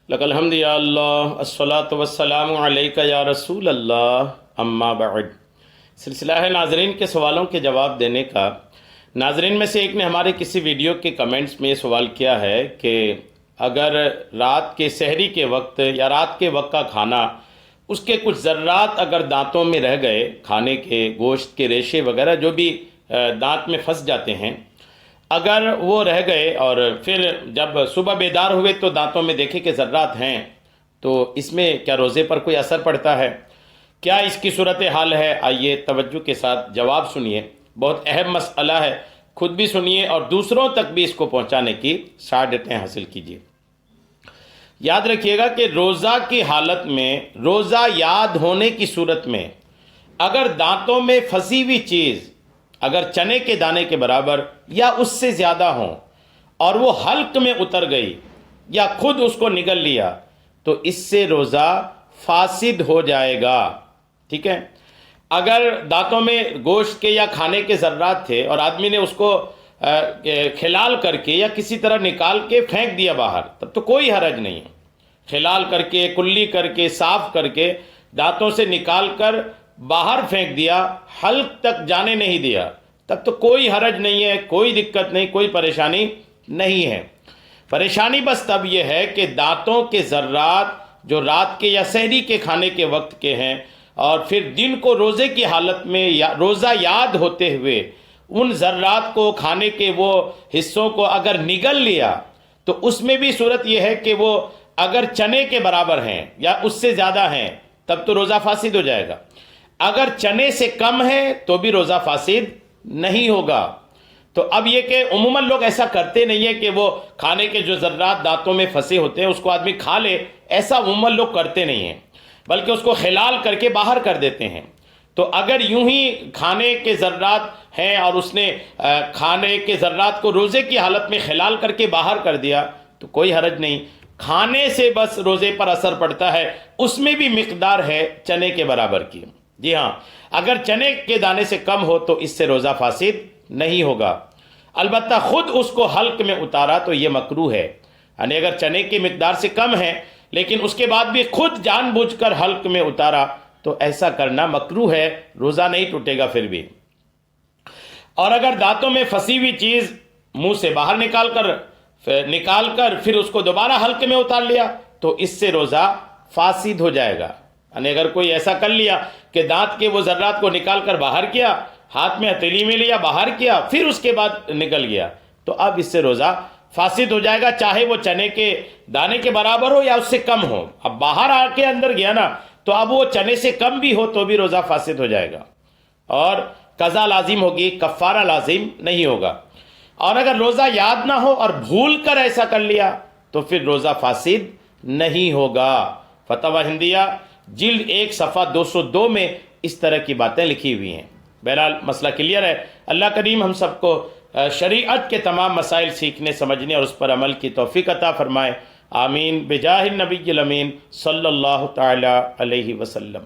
لک الحمد یا اللہ الصلاۃ والسلام علیک یا رسول اللہ اما بعد۔ سلسلہ ہے ناظرین کے سوالوں کے جواب دینے کا۔ ناظرین میں سے ایک نے ہمارے کسی ویڈیو کے کمنٹس میں یہ سوال کیا ہے کہ اگر رات کے سحری کے وقت یا رات کے وقت کا کھانا اس کے کچھ ذرات اگر دانتوں میں رہ گئے، کھانے کے گوشت کے ریشے وغیرہ جو بھی دانت میں پھنس جاتے ہیں، اگر وہ رہ گئے اور پھر جب صبح بیدار ہوئے تو دانتوں میں دیکھے کہ ذرات ہیں، تو اس میں کیا روزے پر کوئی اثر پڑتا ہے؟ کیا اس کی صورت حال ہے؟ آئیے توجہ کے ساتھ جواب سنیے، بہت اہم مسئلہ ہے، خود بھی سنیے اور دوسروں تک بھی اس کو پہنچانے کی سعادتیں حاصل کیجیے۔ یاد رکھیے گا کہ روزہ کی حالت میں، روزہ یاد ہونے کی صورت میں، اگر دانتوں میں پھنسی ہوئی چیز اگر چنے کے دانے کے برابر یا اس سے زیادہ ہوں اور وہ حلق میں اتر گئی یا خود اس کو نگل لیا تو اس سے روزہ فاسد ہو جائے گا، ٹھیک ہے؟ اگر دانتوں میں گوشت کے یا کھانے کے ذرات تھے اور آدمی نے اس کو کھلال کر کے یا کسی طرح نکال کے پھینک دیا باہر، تب تو کوئی حرج نہیں ہے۔ کھلال کر کے، کلی کر کے، صاف کر کے، دانتوں سے نکال کر باہر پھینک دیا، حلق تک جانے نہیں دیا، تب تو کوئی حرج نہیں ہے، کوئی دقت نہیں، کوئی پریشانی نہیں ہے۔ پریشانی بس تب یہ ہے کہ دانتوں کے ذرات جو رات کے یا سحری کے کھانے کے وقت کے ہیں اور پھر دن کو روزے کی حالت میں یا روزہ یاد ہوتے ہوئے ان ذرات کو، کھانے کے وہ حصوں کو اگر نگل لیا تو اس میں بھی صورت یہ ہے کہ وہ اگر چنے کے برابر ہیں یا اس سے زیادہ ہیں تب تو روزہ فاسد ہو جائے گا۔ اگر چنے سے کم ہے تو بھی روزہ فاسد نہیں ہوگا۔ تو اب یہ کہ عموماً لوگ ایسا کرتے نہیں ہیں کہ وہ کھانے کے جو ذرات دانتوں میں پھنسے ہوتے ہیں اس کو آدمی کھا لے، ایسا عموماً لوگ کرتے نہیں ہیں، بلکہ اس کو خلال کر کے باہر کر دیتے ہیں۔ تو اگر یوں ہی کھانے کے ذرات ہیں اور اس نے کھانے کے ذرات کو روزے کی حالت میں خلال کر کے باہر کر دیا تو کوئی حرج نہیں۔ کھانے سے بس روزے پر اثر پڑتا ہے، اس میں بھی مقدار ہے چنے کے برابر کی۔ جی ہاں، اگر چنے کے دانے سے کم ہو تو اس سے روزہ فاسد نہیں ہوگا۔ البتہ خود اس کو حلق میں اتارا تو یہ مکروہ ہے، یعنی اگر چنے کی مقدار سے کم ہے لیکن اس کے بعد بھی خود جان بوجھ کر حلق میں اتارا تو ایسا کرنا مکروہ ہے، روزہ نہیں ٹوٹے گا پھر بھی۔ اور اگر دانتوں میں پھنسی ہوئی چیز منہ سے باہر نکال کر پھر اس کو دوبارہ حلق میں اتار لیا تو اس سے روزہ فاسد ہو جائے گا۔ یعنی اگر کوئی ایسا کر لیا کہ دانت کے وہ ذرات کو نکال کر باہر کیا، ہاتھ میں ہتھیلی میں لیا، باہر کیا، پھر اس کے بعد نکل گیا، تو اب اس سے روزہ فاسد ہو جائے گا، چاہے وہ چنے کے دانے کے برابر ہو یا اس سے کم ہو۔ اب باہر آ کے اندر گیا نا تو اب وہ چنے سے کم بھی ہو تو بھی روزہ فاسد ہو جائے گا اور قضا لازم ہوگی، کفارہ لازم نہیں ہوگا۔ اور اگر روزہ یاد نہ ہو اور بھول کر ایسا کر لیا تو پھر روزہ فاسد نہیں ہوگا۔ فتاوی ہندیہ جلد 1 صفحہ 202 میں اس طرح کی باتیں لکھی ہوئی ہیں۔ بہرحال مسئلہ کلیئر ہے۔ اللہ کریم ہم سب کو شریعت کے تمام مسائل سیکھنے، سمجھنے اور اس پر عمل کی توفیق عطا فرمائے۔ آمین بجاہ النبی الامین صلی اللہ تعالی علیہ وسلم۔